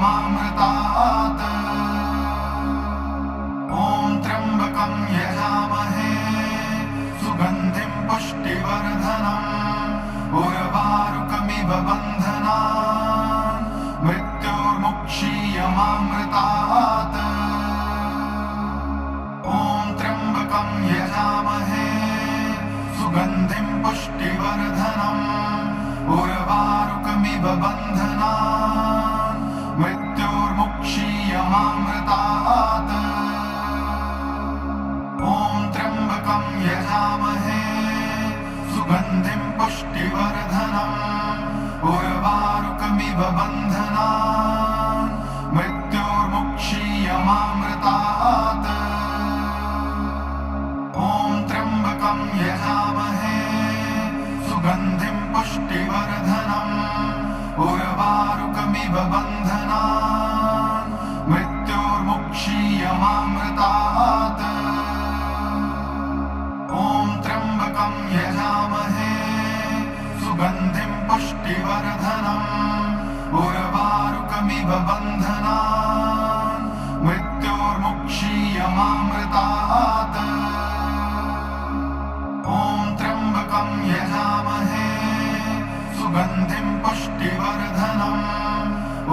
मुक्षीयमामृतात्। ॐ त्र्यम्बकं यजामहे सुगन्धिं पुष्टिवर्धनम् उर्वारुकमिव बन्धनान् मृत्योर्मुक्षीयमामृतात्। ॐ त्र्यम्बकं यजामहे सुगन्धिं पुष्टिवर्धनम् उर्वारुकमिव बन्धनान् मृत्योर्मुक्षीयमामृतात्। ॐ त्र्यम्बकं यजामहे सुगन्धिं पुष्टिवर्धनम् उर्वारुकमिव बन्धनान् मृत्योर्मुक्षीयमामृतात्। ॐ त्र्यम्बकं यजामहे सुगन्धिं पुष्टिवर्धनम् उर्वारुकमिव बन्धनान् मृत्योर्मुक्षीयमामृतात्। ॐ त्र्यम्बकं यजामहे सुगन्धिं पुष्टिवर्धनम् उर्वारुकमिव बन्धनान् मृत्योर्मुक्षीयमामृतात्। ॐ त्र्यम्बकं यजामहे सुगन्धिं पुष्टिवर्धनम्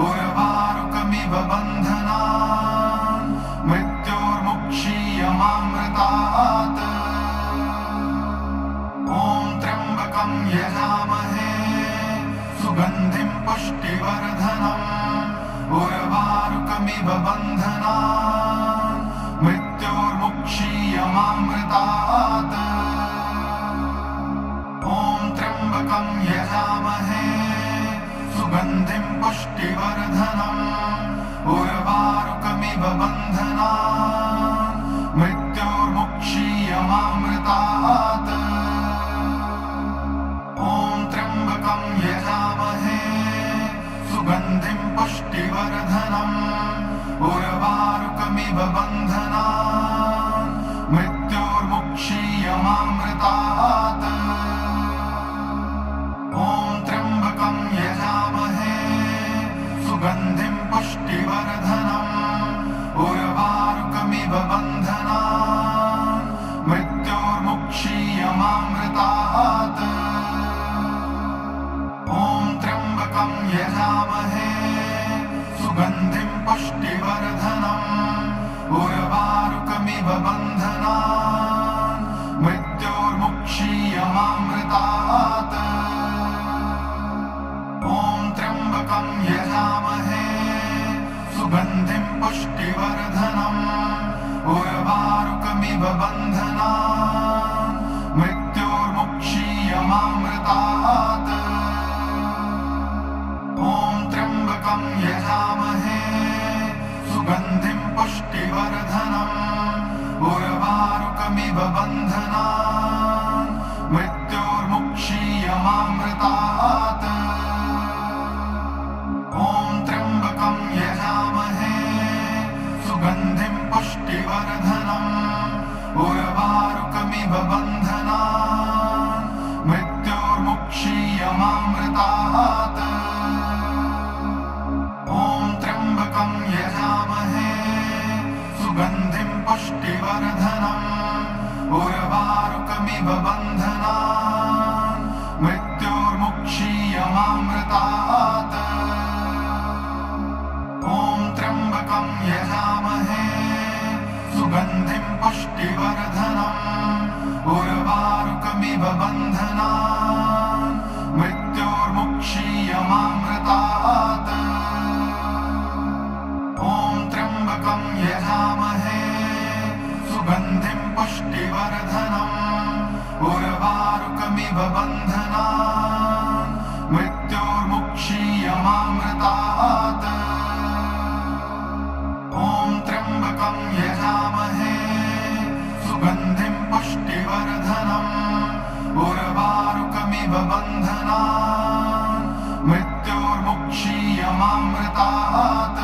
उर्वारुकमिव बन्धनान् मृत्योर्मुक्षीयमामृतात्। ॐ त्र्यम्बकं यजामहे सुगन्धिं पुष्टिवर्धनम् उर्वारुकमिव बन्धनान् मृत्योर्मुक्षीयमामृतात्। ॐ त्र्यम्बकं यजामहे सुगन्धिं पुष्टिवर्धनम् उर्वारुकमिव बन्धनान् मृत्योर्मुक्षीयमामृतात्। ॐ त्र्यम्बकं यजामहे सुगन्धिं पुष्टिवर्धनम् उर्वारुकमिव बन्धनान् मृत्योर्मुक्षीयमामृतात्। ॐ त्र्यम्बकं यजामहे सुगन्धिं पुष्टिवर्धनम् उर्वारुकमिव बन्धनान् मृत्योर्मुक्षीयमामृतात्। ॐ त्र्यम्बकं यजामहे सुगन्धिं पुष्टिवर्धनम् उर्वारुकमिव बन्धनान् मृत्योर्मुक्षीयमामृतात्। ॐ त्र्यम्बकं यजामहे सुगन्धिं पुष्टिवर्धनम् उर्वारुकमिव बन्धनान् मृत्योर्मुक्षीयमामृतात्। ॐ त्र्यम्बकं यजामहे सुगन्धिं पुष्टिवर्धनम् उर्वारुकमिव बन्धनान् मृत्योर्मुक्षीयमामृतात्। ॐ त्र्यम्बकं यजामहे सुगन्धिं पुष्टिवर्धनम् उर्वारुकमिव बन्धनान् मृत्योर्मुक्षीयमामृतात्। ॐ त्र्यम्बकं यजामहे सुगन्धिं पुष्टिवर्धनम् उर्वारुकमिव बन्धनान् मृत्योर्मुक्षीयमामृतात्। ॐ त्र्यम्बकं यजामहे सुगन्धिं पुष्टिवर्धनम् उर्वारुकमिव बन्धनान् मृत्योर्मुक्षीयमामृतात्। ॐ त्र्यम्बकं यजामहे सुगन्धिं पुष्टिवर्धनम् उर्वारुकमिव बन्धनान् मृत्योर्मुक्षीयमामृतात्। ॐ त्र्यम्बकं यजामहे सुगन्धिं पुष्टिवर्धनम् उर्वारुकमिव बन्धनान् मृत्योर्मुक्षीयमामृतात्।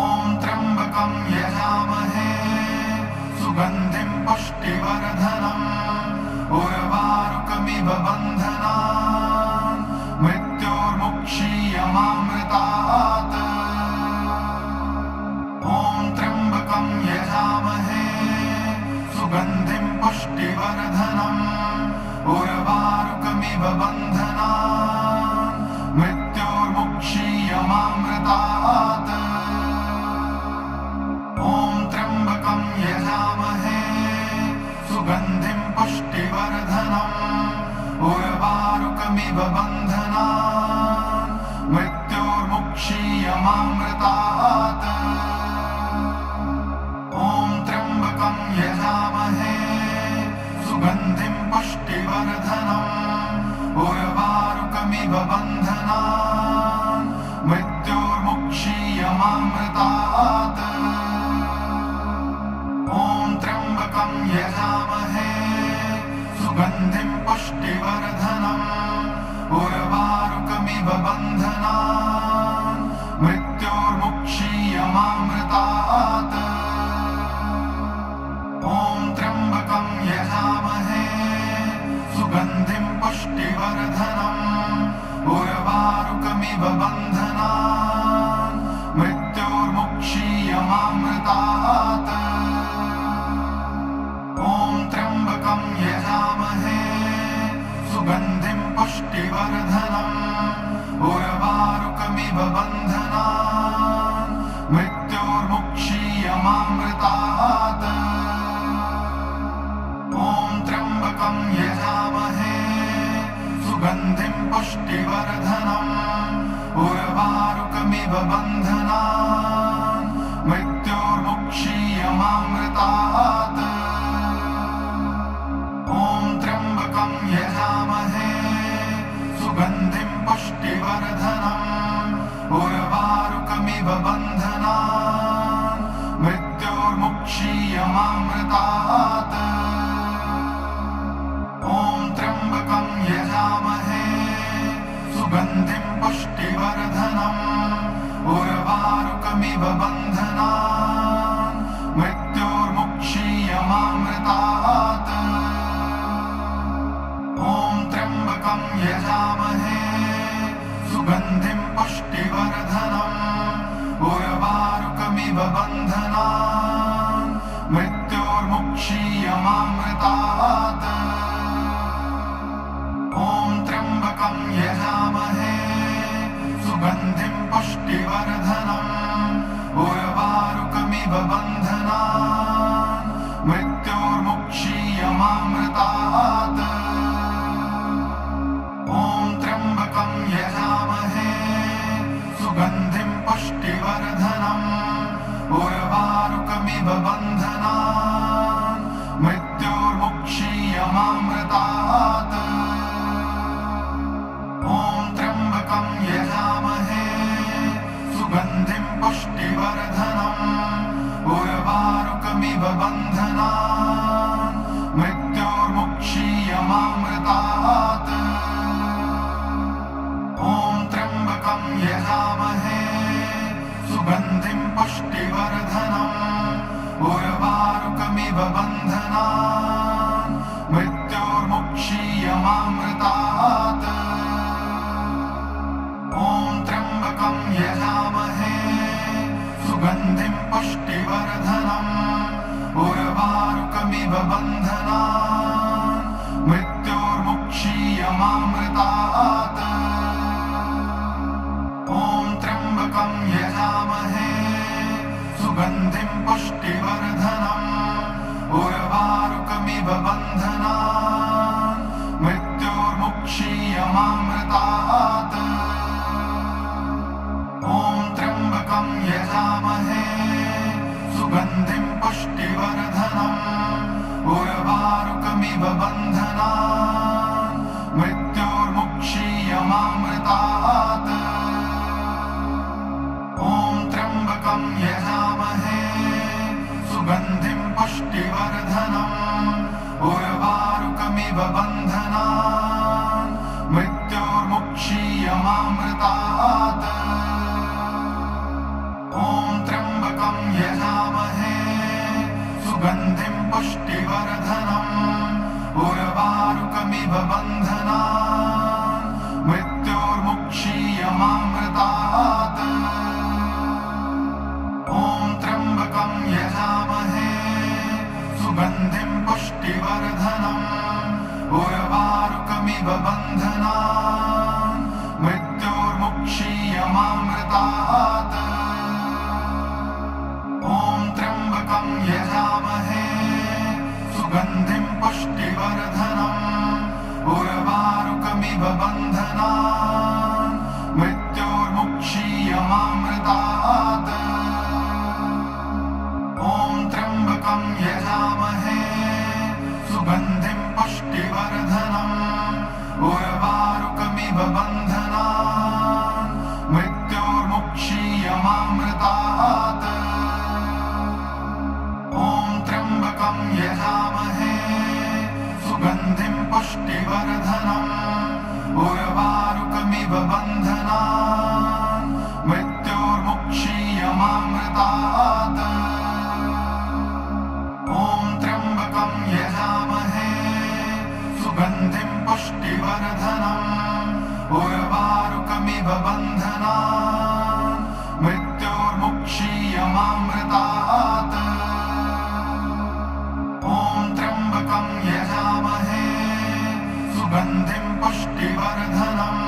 ॐ त्र्यम्बकं यजामहे सुगन्धिं पुष्टिवर्धनम् उर्वारुकमिव बन्धनान् मृत्योर्मुक्षीयमामृतात्। पुष्टिवर्धनम् उर्वारुकमिव बन्धनान् मृत्योर्मुक्षीयमामृतात् ॐ त्र्यम्बकं यजामहे सुगन्धिं पुष्टिवर्धनम् उर्वारुकमिव बन्धनान् मृत्योर्मुक्षीयमामृतात् ॐ त्र्यम्बकं यजामहे सुगन्धिं पुष्टिवर्धनम् उर्वारुकमिव बन्धनान् मृत्योर्मुक्षीयमामृतात् ॐ त्र्यम्बकं यजामहे सुगन्धिं पुष्टिवर्धनम् उर्वारुकमिव बन्धनान् मृत्योर्मुक्षीयमामृतात् ॐ त्र्यम्बकं यजामहे सुगन्धिं पुष्टिवर्धनम् उर्वारुकमिव बन्धनान् मृत्योर्मुक्षीयमामृतात् ॐ त्र्यम्बकं यजामहे सुगन्धिं पुष्टिवर्धनम् उर्वारुकमिव बन्धनान् मृत्योर्मुक्षीयमामृतात् ॐ त्र्यम्बकं यजामहे सुगन्धिं पुष्टिवर्धनम् उर्वारुकमिव बन्धनान् मृत्योर्मुक्षीयमामृतात् ॐ त्र्यम्बकं यजामहे सुगन्धिं पुष्टिवर्धनम् उर्वारुकमिव बन्धनान् मृत्योर्मुक्षीयमामृतात् ॐ त्र्यम्बकं यजामहे सुगन्धिं पुष्टिवर्धनम् उर्वारुकमिव बन्धनान् मृत्योर्मुक्षीयमामृतात् ॐ त्र्यम्बकं यजामहे सुगन्धिं पुष्टिवर्धनम् उर्वारुकमिव बन्धनान् मृत्योर्मुक्षीयमामृतात् ॐ त्र्यम्बकं यजामहे सुगन्धिं पुष्टिवर्धनम् उर्वारुकमिव बन्धनान् मृत्योर्मुक्षीयमामृतात् ॐ त्र्यम्बकं यजामहे सुगन्धिं पुष्टिवर्धनम् उर्वारुकमिव बन्धनान् मृत्योर्मुक्षीयमामृतात् ॐ त्र्यम्बकं यजामहे सुगन्धिं पुष्टिवर्धनम् उर्वारुकमिव बन्धनान् मृत्योर्मुक्षीयमामृतात् ॐ त्र्यम्बकं यजामहे सुगन्धिं पुष्टिवर्धनम् उर्वारुकमिव बन्धनान् मृत्योर्मुक्षीयमामृतात् ॐ त्र्यम्बकं यजामहे सुगन्धिं पुष्टिवर्धनम् उर्वारुकमिव बन्धनान् मृत्योर्मुक्षीयमामृतात् ॐ त्र्यम्बकं यजामहे सुगन्धिं पुष्टिवर्धनम् उर्वारुकमिव बन्धनान् मृत्योर्मुक्षीयमामृतात् ॐ त्र्यम्बकं यजामहे सुगन्धिं पुष्टिवर्धनम् उर्वारुकमिव बन्धनान् मृत्योर्मुक्षीयमामृतात् ॐ त्र्यम्बकं यजामहे सुगन्धिं पुष्टिवर्धनम् उर्वारुकमिव बन्धनान् मृत्योर्मुक्षीयमामृतात् ॐ त्र्यम्बकं यजामहे सुगन्धिं पुष्टिवर्धनम् उर्वारुकमिव बन्धनान् मृत्योर्मुक्षीयमामृतात् ॐ त्र्यम्बकं यजामहे सुगन्धिं पुष्टिवर्धनम् उर्वारुकमिव बन्धनान् मृत्योर्मुक्षीयमामृतात् ॐ त्र्यम्बकं यजामहे सुगन्धिं पुष्टिवर्धनम् उर्वारुकमिव बन्धनान् मृत्योर्मुक्षीयमामृतात् ॐ त्र्यम्बकं यजामहे सुगन्धिं पुष्टिवर्धनम् उर्वारुकमिव बन्धनान् मृत्योर्मुक्षीयमामृतात् ॐ त्र्यम्बकं यजामहे सुगन्धिं पुष्टिवर्धनम् उर्वारुकमिव बन्धनान् मृत्योर्मुक्षीयमामृतात् ॐ त्र्यम्बकं यजामहे सुगन्धिं पुष्टिवर्धनम् उर्वारुकमिव बन्धनान् मृत्योर्मुक्षीयमामृतात् ॐ त्र्यम्बकं यजामहे सुगन्धिं पुष्टिवर्धनम्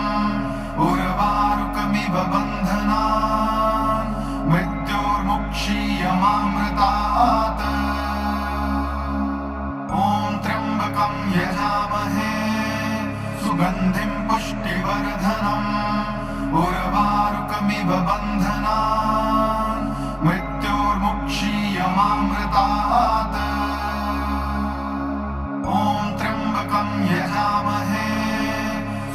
उर्वारुकमिव बन्धनान् मृत्योर्मुक्षीयमामृतात् ॐ त्र्यम्बकं यजामहे सुगन्धिं पुष्टिवर्धनम् उर्वारुकमिव बन्धनान् मृत्योर्मुक्षीयमामृतात् ॐ त्र्यम्बकं यजामहे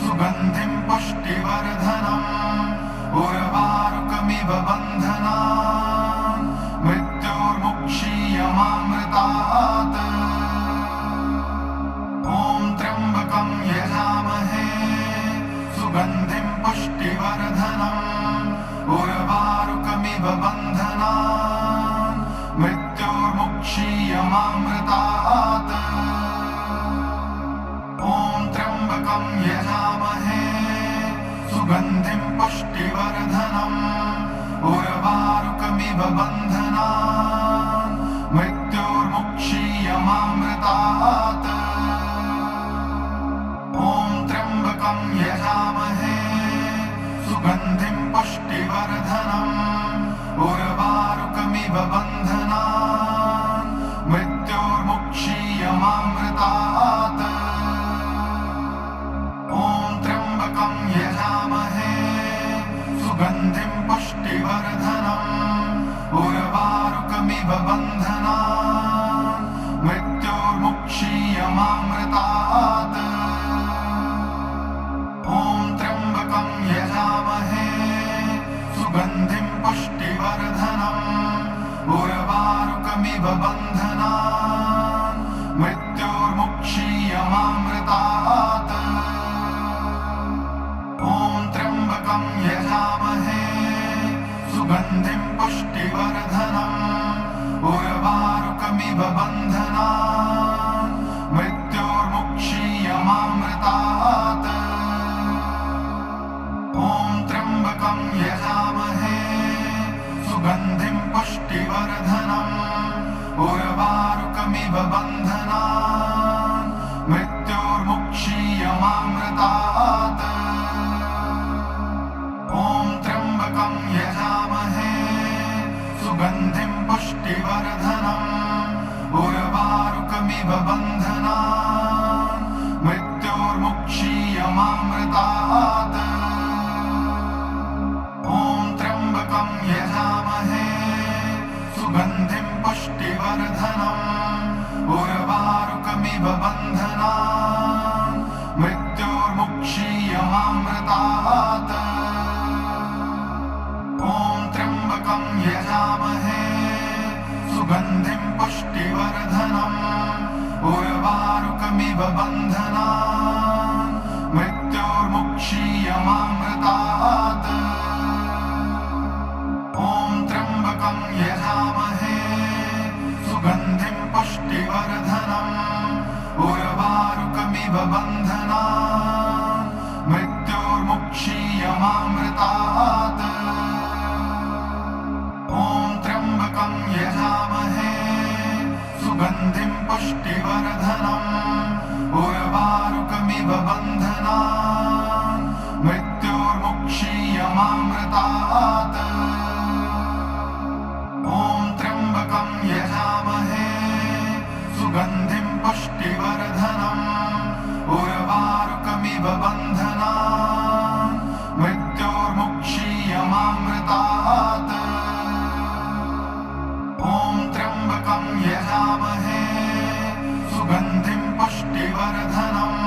सुगन्धिं पुष्टिवर्धनम् उर्वारुकमिव बन्धनान् मृत्योर्मुक्षीयमामृतात् ॐ त्र्यम्बकं यजामहे सुगन्धिं पुष्टिवर्धनम् उर्वारुकमिव बन्धनान् मृत्योर्मुक्षीयमामृतात् ॐ त्र्यम्बकं यजामहे सुगन्धिं पुष्टिवर्धनम् उर्वारुकमिव बन्धनान् मृत्योर्मुक्षीयमामृतात् ॐ त्र्यम्बकं यजामहे सुगन्धिं पुष्टिवर्धनम् उर्वारुकमिव बन्धनान् मृत्योर्मुक्षीयमामृतात् ॐ त्र्यम्बकं यजामहे सुगन्धिं पुष्टिवर्धनम् उर्वारुकमिव बन्धनान् मृत्योर्मुक्षीयमामृतात् ॐ त्र्यम्बकं यजामहे सुगन्धिं पुष्टिवर्धनम् उर्वारुकमिव बन्धनान् मृत्योर्मुक्षीयमामृतात् ॐ त्र्यम्बकं यजामहे सुगन्धिं पुष्टिवर्धनम् उर्वारुकमिव बन्धनान् मृत्योर्मुक्षीयमामृतात् ॐ त्र्यम्बकं यजामहे सुगन्धिं पुष्टिवर्धनम् उर्वारुकमिव बन्धनान् मृत्योर्मुक्षीयमामृतात् ॐ त्र्यम्बकं यजामहे सुगन्धिं पुष्टिवर्धनम् उर्वारुकमिव बन्धनान् मृत्योर्मुक्षीयमामृतात् ॐ त्र्यम्बकं यजामहे सुगन्धिं पुष्टिवर्धनम् उर्वारुकमिव बन्धनान् मृत्योर्मुक्षीयमामृतात् ॐ त्र्यम्बकं यजामहे सुगन्धिं पुष्टिवर्धनम् उर्वारुकमिव बन्धनान् मृत्योर्मुक्षीयमामृतात् ॐ त्र्यम्बकं यजामहे सुगन्धिं पुष्टिवर्धनम् उर्वारुकमिव बन्धनान् मृत्योर्मुक्षीयमामृतात् ॐ त्र्यम्बकं यजामहे सुगन्धिं पुष्टिवर्धनम् उर्वारुकमिव बन्धनान् मृत्योर्मुक्षीयमामृतात् ॐ त्र्यम्बकं यजामहे सुगन्धिं पुष्टिवर्धनम् उर्वारुकमिव बन्धनान् मृत्योर्मुक्षीयमामृतात् ॐ त्र्यम्बकं यजामहे सुगन्धिं पुष्टिवर्धनम्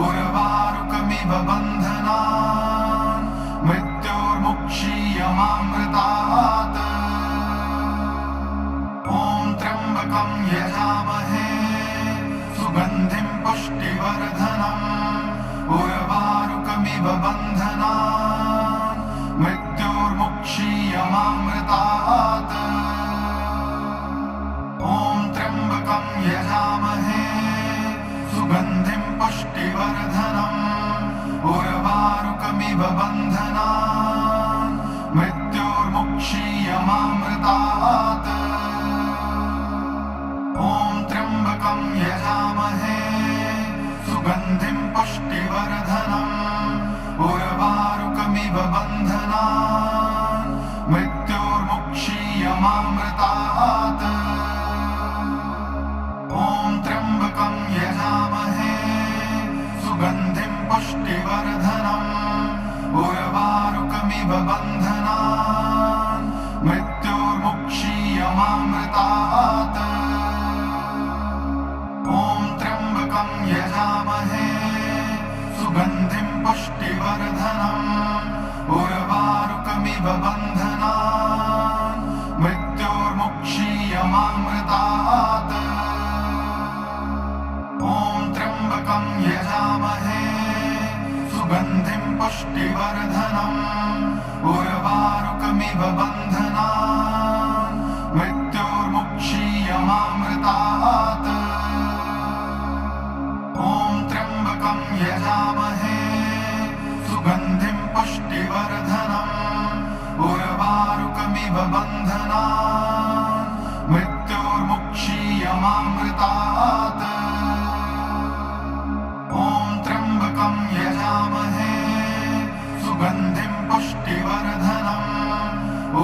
उर्वारुकमिव बन्धनान् मृत्योर्मुक्षीयमामृतात् ॐ त्र्यम्बकं यजामहे सुगन्धिं पुष्टिवर्धनम् उर्वारुकमिव बन्धनान् मृत्योर्मुक्षीयमामृतात् ॐ त्र्यम्बकं यजामहे सुगन्धिं पुष्टिवर्धनम् उर्वारुकमिव बन्धनान् मृत्योर्मुक्षीयमामृतात् ॐ त्र्यम्बकं यजामहे सुगन्धिं पुष्टिवर्धनम् उर्वारुकमिव बन्धनान् मृत्योर्मुक्षीयमामृतात् ॐ त्र्यम्बकं यजामहे सुगन्धिं पुष्टिवर्धनम् उर्वारुकमिव बन्धनान् मृत्योर्मुक्षीयमामृतात् ॐ त्र्यम्बकं यजामहे सुगन्धिं पुष्टिवर्धनम् उर्वारुकमिव बन्धनान् मृत्योर्मुक्षीयमामृतात् ॐ त्र्यम्बकं यजामहे सुगन्धिं पुष्टिवर्धनम् उर्वारुकमिव बन्धनान् मृत्योर्मुक्षीयमामृतात् ॐ त्र्यम्बकं यजामहे सुगन्धिं पुष्टिवर्धनम् उर्वारुकमिव बन्धनान् मृत्योर्मुक्षीयमामृतात् ॐ त्र्यम्बकं यजामहे सुगन्धिं पुष्टिवर्धनम्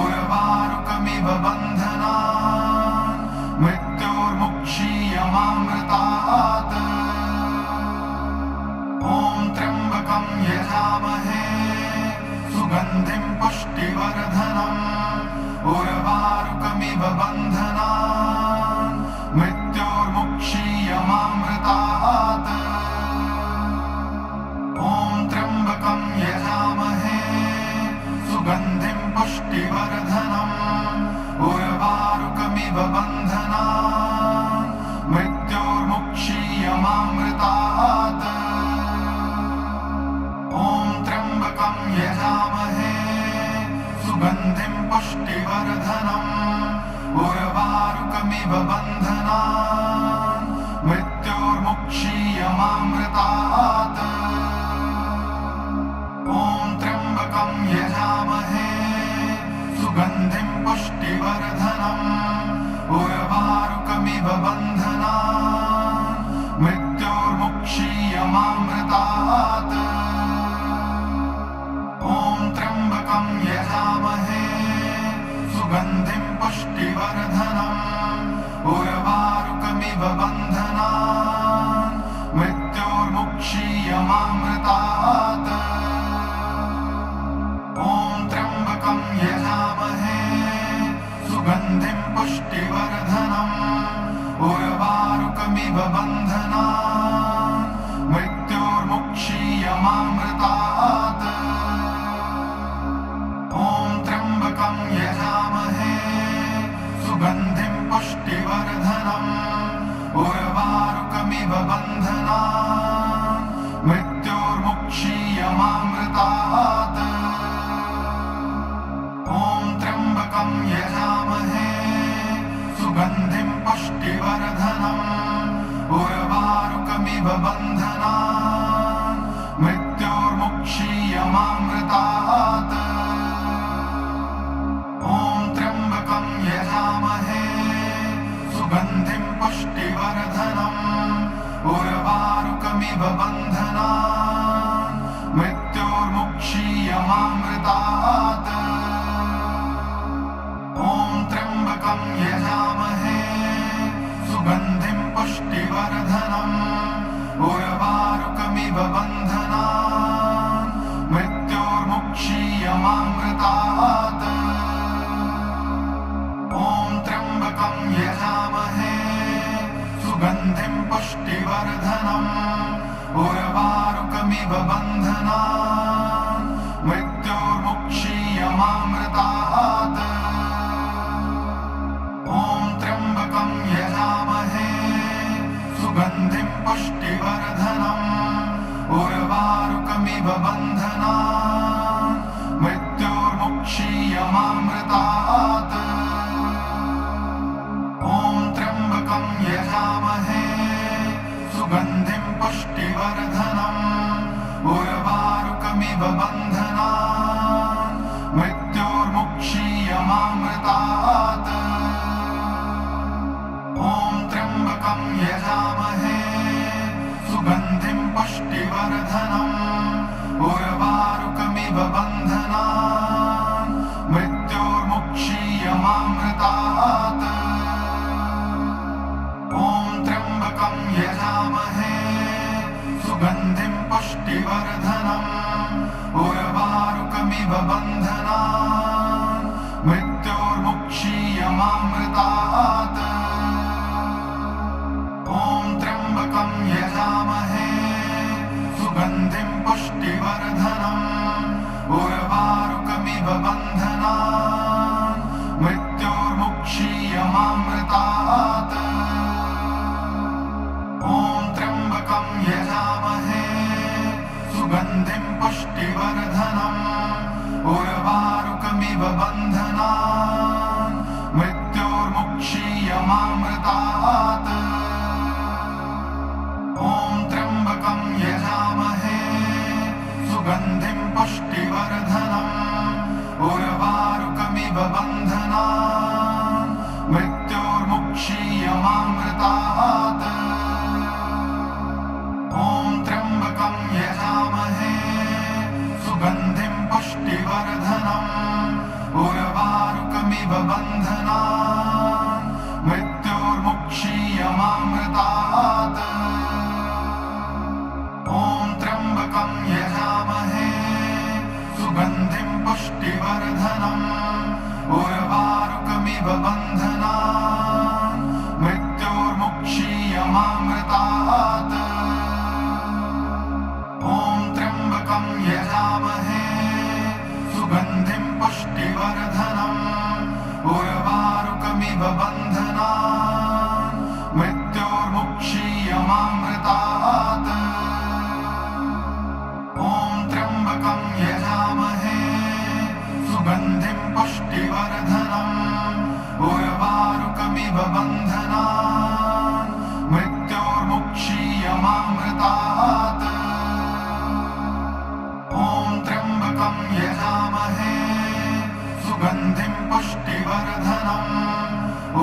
उर्वारुकमिव बन्धनान् मृत्योर्मुक्षीयमामृतात् ॐ त्र्यम्बकं यजामहे सुगन्धिं पुष्टिवर्धनम् उर्वारुकमिव बन्धनान् मृत्योर्मुक्षीयमामृतात् ॐ त्र्यम्बकं यजामहे सुगन्धिं पुष्टिवर्धनम् उर्वारुकमिव बन्धनान् मृत्योर्मुक्षीयमामृतात् ॐ त्र्यम्बकं यजामहे सुगन्धिं पुष्टिवर्धनम् उर्वारुकमिव बन्धनान् मृत्योर्मुक्षीयमामृतात् ॐ त्र्यम्बकं यजामहे सुगन्धिं पुष्टिवर्धनम् उर्वारुकमिव बन्धनान् मृत्योर्मुक्षीयमामृतात् ॐ त्र्यम्बकं यजामहे सुगन्धिं पुष्टिवर्धनम् उर्वारुकमिव बन्धनान् मृत्योर्मुक्षीयमामृतात् ॐ त्र्यम्बकं यजामहे सुगन्धिं पुष्टिवर्धनम् उर्वारुकमिव बन्धनान् मृत्योर्मुक्षीयमामृतात् ॐ त्र्यम्बकं यजामहे सुगन्धिं पुष्टिवर्धनम् उर्वारुकमिव बन्धनान् मृत्योर्मुक्षीयमामृतात् ॐ त्र्यम्बकं यजामहे सुगन्धिं पुष्टिवर्धनम् उर्वारुकमिव बन्धनान् मृत्योर्मुक्षीयमामृतात् ॐ त्र्यम्बकं यजामहे सुगन्धिं पुष्टिवर्धनम् उर्वारुकमिव बन्धनान् यमामृतात् ॐ त्र्यम्बकं यजामहे सुगन्धिं पुष्टिवर्धनम् उर्वारुकमिव बन्धनान् मृत्योर्मुक्षीयमामृतात् ॐ त्र्यम्बकं यजामहे सुगन्धिं पुष्टिवर्धनम् उर्वारुकमिव बन्धनान् मृत्योर्मुक्षीयमामृतात् ॐ त्र्यम्बकं यजामहे सुगन्धिं पुष्टिवर्धनम् उर्वारुकमिव बन्धनान् मृत्योर्मुक्षीयमामृतात् ॐ त्र्यम्बकं यजामहे सुगन्धिं पुष्टिवर्धनम् उर्वारुकमिव बन्धनान् मृत्योर्मुक्षीयमामृतात् ॐ त्र्यम्बकं यजामहे सुगन्धिं पुष्टिवर्धनम् उर्वारुकमिव बन्धनान् मृत्योर्मुक्षीयमामृतात् ॐ त्र्यम्बकं यजामहे सुगन्धिं पुष्टिवर्धनम् उर्वारुकमिव बन्धनान् मृत्योर्मुक्षीयमामृतात् ॐ त्र्यम्बकं यजामहे सुगन्धिं पुष्टिवर्धनम् उर्वारुकमिव बन्धनान् मृत्योर्मुक्षीयमामृतात् ॐ त्र्यम्बकं यजामहे सुगन्धिं पुष्टिवर्धनम् उर्वारुकमिव बन्धनान् मृत्योर्मुक्षीयमामृतात् ॐ त्र्यम्बकं यजामहे सुगन्धिं पुष्टिवर्धनम् उर्वारुकमिव बन्धनान् मृत्योर्मुक्षीयमामृतात् ॐ त्र्यम्बकं यजामहे सुगन्धिं पुष्टिवर्धनम् उर्वारुकमिव बन्धनान् मृत्योर्मुक्षीयमामृतात् ॐ त्र्यम्बकं यजामहे सुगन्धिं पुष्टिवर्धनम् उर्वारुकमिव बन्धनान् मृत्योर्मुक्षीयमामृतात् ॐ त्र्यम्बकं यजामहे सुगन्धिं पुष्टिवर्धनम् उर्वारुकमिव बन्धनान् मृत्योर्मुक्षीयमामृतात् ॐ त्र्यम्बकं यजामहे सुगन्धिं पुष्टिवर्धनम् उर्वारुकमिव बन्धनान् मृत्योर्मुक्षीयमामृतात् ॐ त्र्यम्बकं यजामहे सुगन्धिं पुष्टिवर्धनम्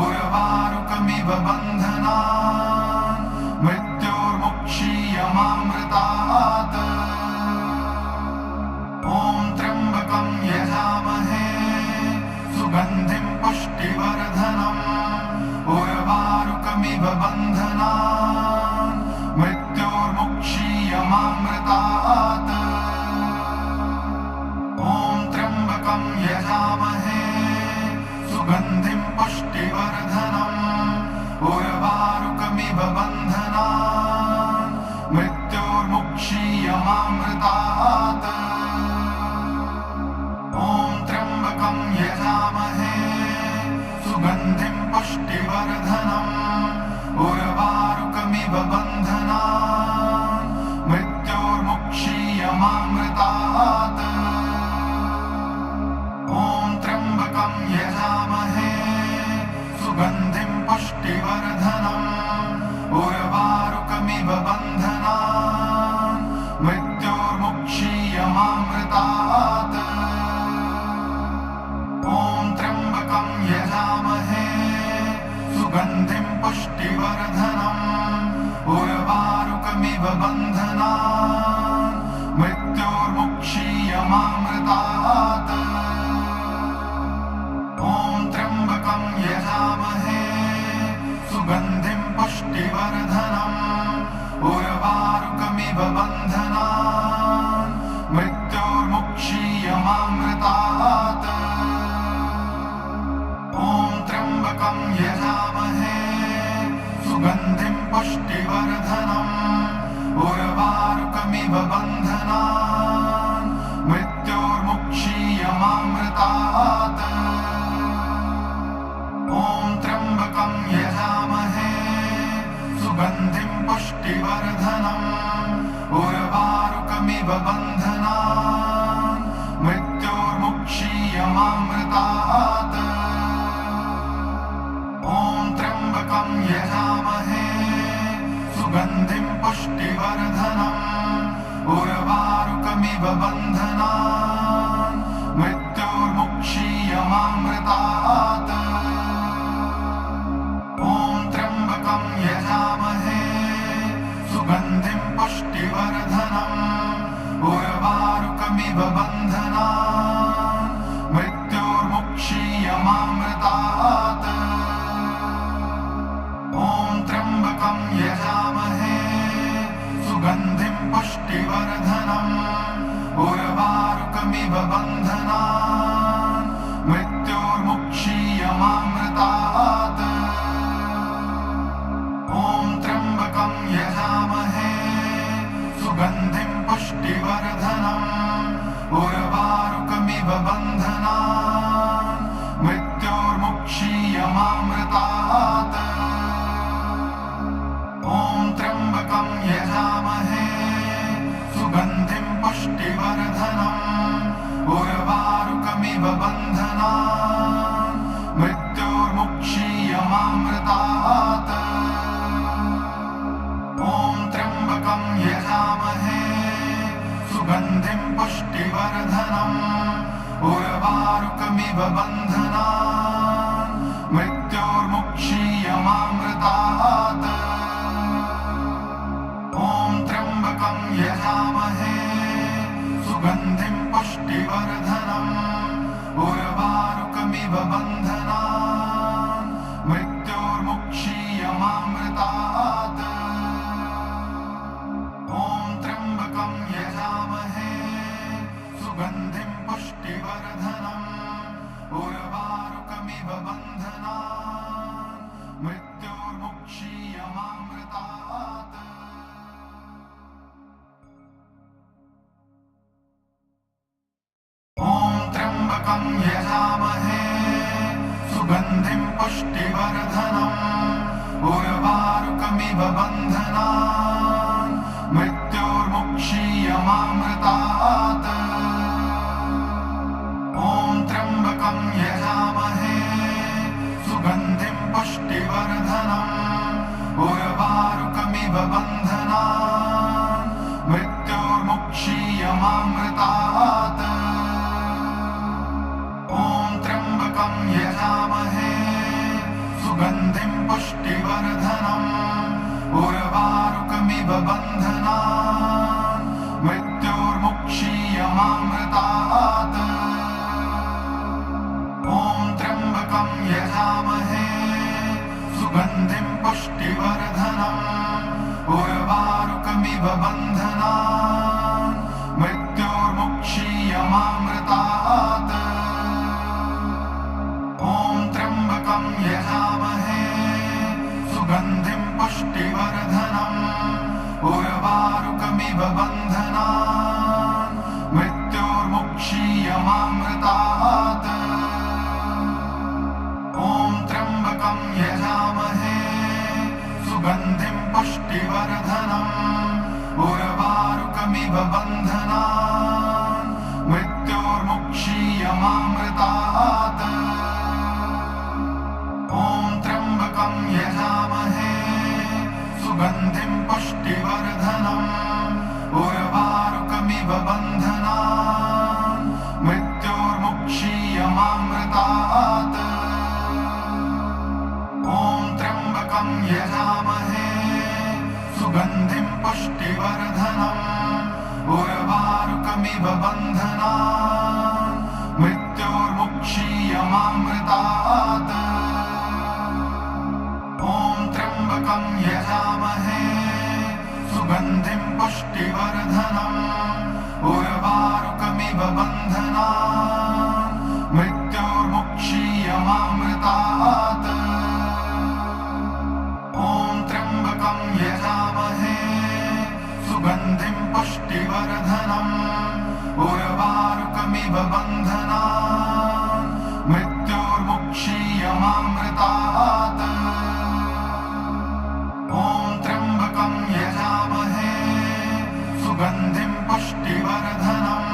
उर्वारुकमिव बन्धनान् मृत्योर्मुक्षीयमामृतात् ॐ त्र्यम्बकं यजामहे सुगन्धिं पुष्टिवर्धनम् उर्वारुकमिव बन्धनान् मृत्योर्मुक्षीयमामृतात् ॐ त्र्यम्बकं यजामहे सुगन्धिं पुष्टिवर्धनम् उर्वारुकमिव बन्धनान् मृत्योर्मुक्षीयमामृतात् ॐ त्र्यम्बकं यजामहे सुगन्धिं पुष्टिवर्धनम् उर्वारुकमिव बन्धनान् मृत्योर्मुक्षीयमामृतात् ॐ त्र्यम्बकं यजामहे सुगन्धिं पुष्टिवर्धनम् उर्वारुकमिव बन्धनान् मृत्योर्मुक्षीयमामृतात् ॐ त्र्यम्बकं यजामहे सुगन्धिं पुष्टिवर्धनम् उर्वारुकमिव बन्धनान् मृत्योर्मुक्षीयमामृतात् सुगन्धिं पुष्टिवर्धनम् उर्वारुकमिव बन्धनान् मृत्योर्मुक्षीयमामृतात् ॐ त्र्यम्बकं यजामहे सुगन्धिं पुष्टिवर्धनम् उर्वारुकमिव बन्धनान् मृत्योर्मुक्षीयमामृतात् ॐ त्र्यम्बकं यजामहे सुगन्धिं पुष्टिवर्धनम् उर्वारुकमिव बन्धनान् मृत्योर्मुक्षीयमामृतात् ॐ त्र्यम्बकं यजामहे सुगन्धिं पुष्टिवर्धनम् उर्वारुकमिव बन्धनान् मृत्योर्मुक्षीयमामृतात् ॐ त्र्यम्बकं यजामहे सुगन्धिं पुष्टिवर्धनम् उर्वारुकमिव बन्धनान् मृत्योर्मुक्षीयमामृतात् ॐ त्र्यम्बकं यजामहे सुगन्धिं पुष्टिवर्धनम् उर्वारुकमिव बन्धनान् मृत्योर्मुक्षीयमामृतात् ॐ त्र्यम्बकं यजामहे सुगन्धिं पुष्टिवर्धनम् उर्वारुकमिव बन्धनान् मृत्योर्मुक्षीयमामृतात् ॐ त्र्यम्बकं यजामहे सुगन्धिं पुष्टिवर्धनम् उर्वारुकमिव बन्धनान् मृत्योर्मुक्षीयमामृतात् ॐ त्र्यम्बकं यजामहे सुगन्धिं पुष्टिवर्धनम् उर्वारुकमिव बन्धनान् मृत्योर्मुक्षीयमामृतात् ॐ त्र्यम्बकं यजामहे सुगन्धिं पुष्टिवर्धनम् उर्वारुकमिव बन्धनान् मृत्योर्मुक्षीयमामृतात् ॐ त्र्यम्बकं यजामहे सुगन्धिं पुष्टिवर्धनम् उर्वारुकमिव बन्धनान् मृत्योर्मुक्षीयमामृतात् ॐ त्र्यम्बकं यजामहे सुगन्धिं पुष्टिवर्धनम् उर्वारुकमिव बन्धनान् मृत्योर्मुक्षीयमामृतात् ॐ त्र्यम्बकं यजामहे सुगन्धिं पुष्टिवर्धनम् उर्वारुकमिव बन्धनान् मृत्योर्मुक्षीयमामृतात् ॐ त्र्यम्बकं यजामहे सुगन्धिं पुष्टिवर्धनम् उर्वारुकमिव बन्धनान् मृत्योर्मुक्षीयमामृतात् ॐ त्र्यम्बकं यजामहे सुगन्धिं पुष्टिवर्धनम् उर्वारुकमिव बन्धनान् मृत्योर्मुक्षीयमामृतात् ॐ त्र्यम्बकं यजामहे सुगन्धिं पुष्टिवर्धनम् उर्वारुकमिव बन्धनान् मृत्योर्मुक्षीयमामृतात् ॐ त्र्यम्बकं यजामहे सुगन्धिं पुष्टिवर्धनम् उर्वारुकमिव बन्धनान् मृत्योर्मुक्षीयमामृतात् ॐ त्र्यम्बकं यजामहे सुगन्धिं पुष्टिवर्धनम् उर्वारुकमिव बन्धनान् मृत्योर्मुक्षीयमामृतात् ॐ त्र्यम्बकं यजामहे सुगन्धिं पुष्टिवर्धनम् उर्वारुकमिव बन्धनान् मृत्योर्मुक्षीयमामृतात् ॐ पुष्टिवर्धनम् उर्वारुकमिव बन्धनान् मृत्योर्मुक्षीयमामृतात् ॐ त्र्यम्बकं यजामहे सुगन्धिं पुष्टिवर्धनम् उर्वारुकमिव बन्धनान् मृत्योर्मुक्षीयमामृतात् ॐ त्र्यम्बकं यजामहे सुगन्धिं पुष्टिवर्धनम्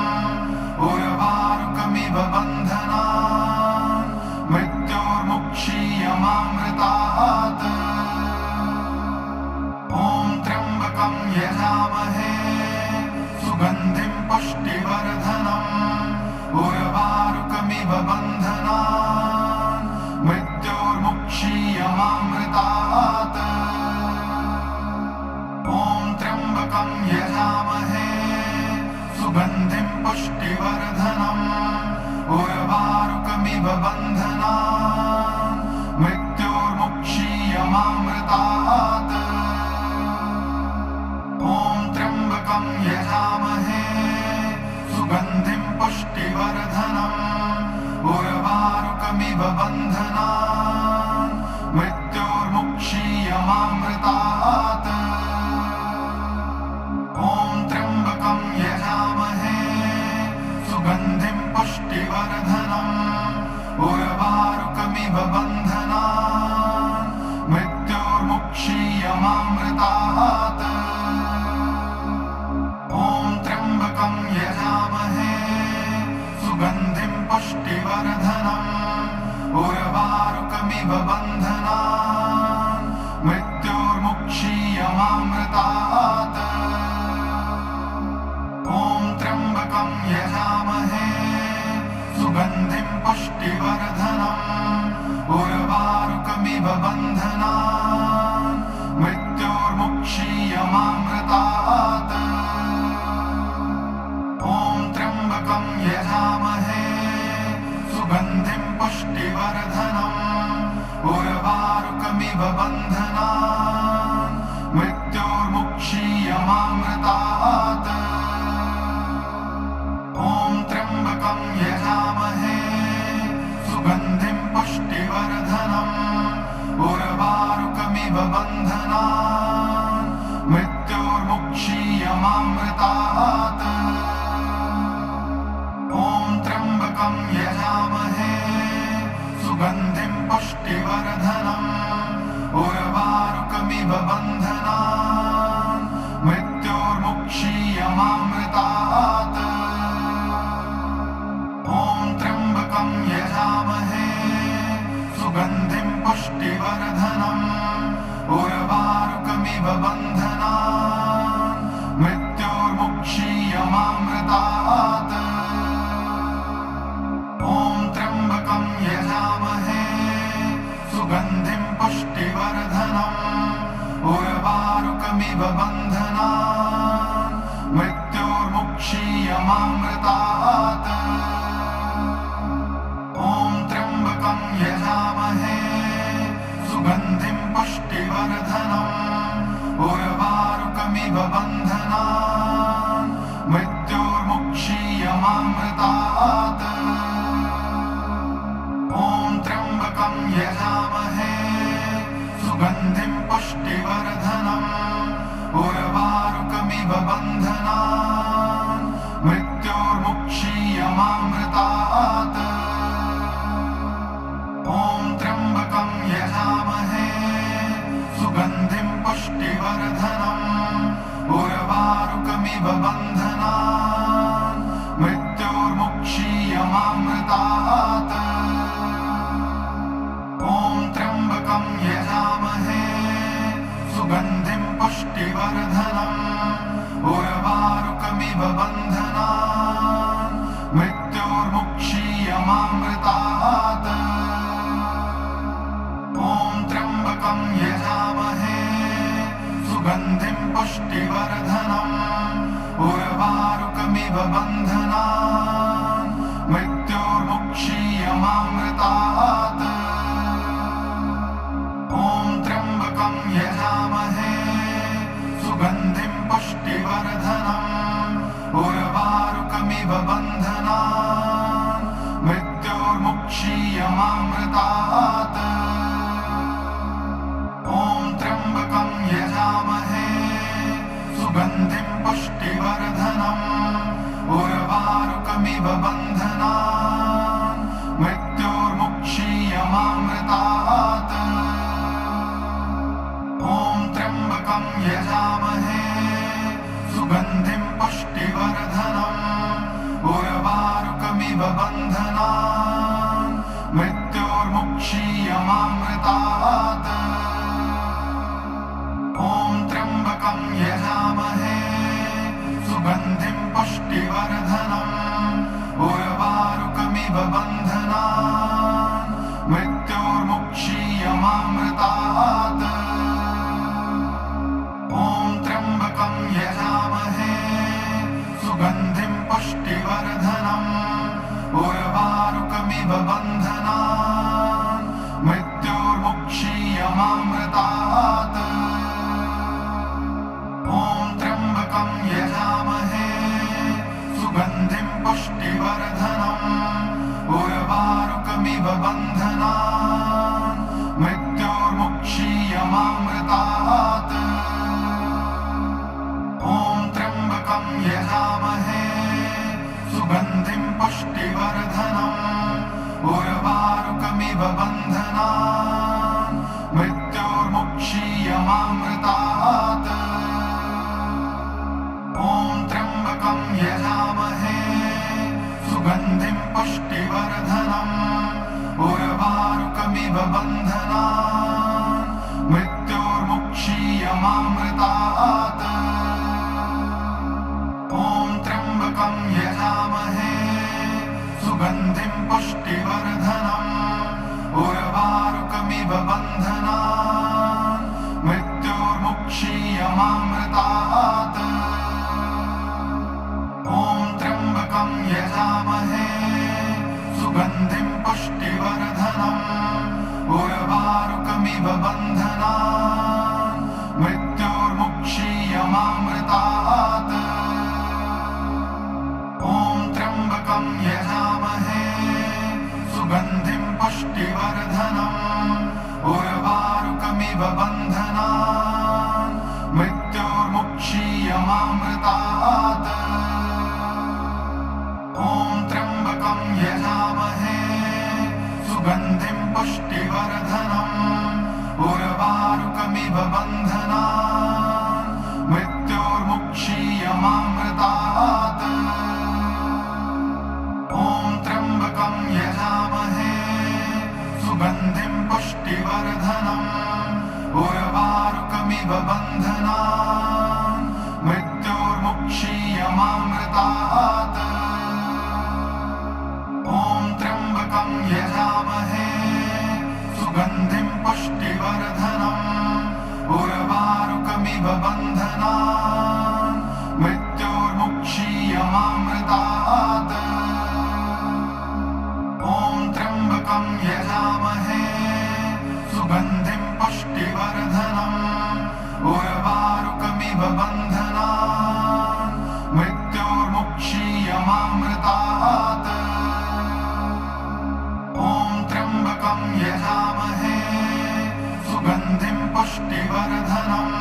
उर्वारुकमिव बन्धनान् मृत्योर्मुक्षीयमामृतात् ॐ त्र्यम्बकं यजामहे सुगन्धिं पुष्टिवर्धनम् उर्वारुकमिव बन्धनान् मृत्योर्मुक्षीयमामृतात् ॐ त्र्यम्बकं यजामहे सुगन्धिं पुष्टिवर्धनम् उर्वारुकमिव बन्धनान् मृत्योर्मुक्षीयमामृतात् ॐ त्र्यम्बकं यजामहे सुगन्धिं पुष्टिवर्धनम् उर्वारुकमिव बन्धनान् मृत्योर्मुक्षीयमामृतात् ॐ त्र्यम्बकं यजामहे सुगन्धिं पुष्टिवर्धनम् उर्वारुकमिव बन्धनान् मृत्योर्मुक्षीयमामृतात् ॐ त्र्यम्बकं यजामहे सुगन्धिं पुष्टिवर्धनम् उर्वारुकमिव बन्धनान् मृत्योर्मुक्षीयमामृतात् ॐ त्र्यम्बकं यजामहे सुगन्धिं पुष्टिवर्धनम् उर्वारुकमिव बन्धनान् मृत्योर्मुक्षीयमामृतात् ॐ त्र्यम्बकं यजामहे सुगन्धिं पुष्टिवर्धनम् उर्वारुकमिव बन्धनान् मृत्योर्मुक्षीयमामृतात् ॐ त्र्यम्बकं यजामहे सुगन्धिं पुष्टिवर्धनम् उर्वारुकमिव बन्धनान् मृत्योर्मुक्षीयमामृतात् ॐ त्र्यम्बकं यजामहे सुगन्धिं पुष्टिवर्धनम् उर्वारुकमिव बन्धनान् मृत्योर्मुक्षीयमामृतात् ॐ त्र्यम्बकं यजामहे सुगन्धिं पुष्टिवर्धनम् उर्वारुकमिव बन्धनान् मृत्योर्मुक्षीयमामृतात् ॐ त्र्यम्बकं यजामहे सुगन्धिं पुष्टिवर्धनम् उर्वारुकमिव बन्धनान् मृत्योर्मुक्षीयमामृतात् ॐ त्र्यम्बकं यजामहे सुगन्धिं पुष्टिवर्धनम् उर्वारुकमिव बन्धनान् मृत्योर्मुक्षीयमामृतात् ॐ त्र्यम्बकं यजामहे सुगन्धिं पुष्टिवर्धनम् उर्वारुकमिव बन्धनान् मृत्योर्मुक्षीयमामृतात् ॐ त्र्यम्बकं यजामहे सुगन्धिं पुष्टिवर्धनम् उर्वारुकमिव बन्धनान् मृत्योर्मुक्षीयमामृतात् ॐ त्र्यम्बकं यजामहे सुगन्धिं पुष्टिवर्धनम् उर्वारुकमिव बन्धनान् मृत्योर्मुक्षीयमामृतात् ॐ त्र्यम्बकं यजामहे सुगन्धिं पुष्टिवर्धनम् उर्वारुकमिव बन्धनान् मृत्योर्मुक्षीयमामृतात् ॐ त्र्यम्बकं यजामहे सुगन्धिं पुष्टिवर्धनम् यजामहेऽमृतात् ॐ त्र्यम्बकं यजामहे सुगन्धिं पुष्टिवर्धनम् उर्वारुकमिव बन्धनान् मृत्योर्मुक्षीयमामृतात् ॐ त्र्यम्बकं यजामहे सुगन्धिं पुष्टिवर्धनम् उर्वारुकमिव बन्धनान् मृत्योर्मुक्षीयमामृतात् ॐ त्र्यम्बकं यजामहे सुगन्धिं पुष्टिवर्धनम् उर्वारुकमिव बन्धनान् मृत्योर्मुक्षीयमामृतात् ॐ त्र्यम्बकं यजामहे सुगन्धिं पुष्टिवर्धनम् उर्वारुकमिव बन्धनान् मृत्योर्मुक्षीयमामृतात् ॐ त्र्यम्बकं यजामहे सुगन्धिं पुष्टिवर्धनम् उर्वारुकमिव बन्धनान् मृत्योर्मुक्षीयमामृतात् ॐ त्र्यम्बकं यजामहे सुगन्धिं पुष्टिवर्धनम् उर्वारुकमिव बन्धनान् मृत्योर्मुक्षीयमामृतात् ॐ त्र्यम्बकं यजामहे सुगन्धिं पुष्टिवर्धनम् उर्वारुकमिव बन्धनान् मृत्योर्मुक्षीयमामृतात् ॐ त्र्यम्बकं यजामहे सुगन्धिं पुष्टिवर्धनम् उर्वारुकमिव बन्धनान् मृत्योर्मुक्षीयमामृतात् ॐ त्र्यम्बकं यजामहे सुगन्धिं पुष्टिवर्धनम् उर्वारुकमिव बन्धनान् मृत्योर्मुक्षीयमामृतात् ॐ त्र्यम्बकं यजामहे सुगन्धिं पुष्टिवर्धनम् उर्वारुकमिव बन्धनान् मृत्योर्मुक्षीयमामृतात् ॐ त्र्यम्बकं यजामहे सुगन्धिं पुष्टिवर्धनम् उर्वारुकमिव बन्धनान् मृत्योर्मुक्षीयमामृतात् ॐ त्र्यम्बकं यजामहे सुगन्धिं पुष्टिवर्धनम् उर्वारुकमिव बन्धनान् मृत्योर्मुक्षीयमामृतात् ॐ त्र्यम्बकं यजामहे सुगन्धिं पुष्टिवर्धनम् उर्वारुकमिव बन्धनान् मृत्योर्मुक्षीयमामृतात् ॐ त्र्यम्बकं यजामहे सुगन्धिं पुष्टिवर्धनम् उर्वारुकमिव बन्धनान् मृत्योर्मुक्षीयमामृतात् ॐ त्र्यम्बकं यजामहे सुगन्धिं पुष्टिवर्धनम्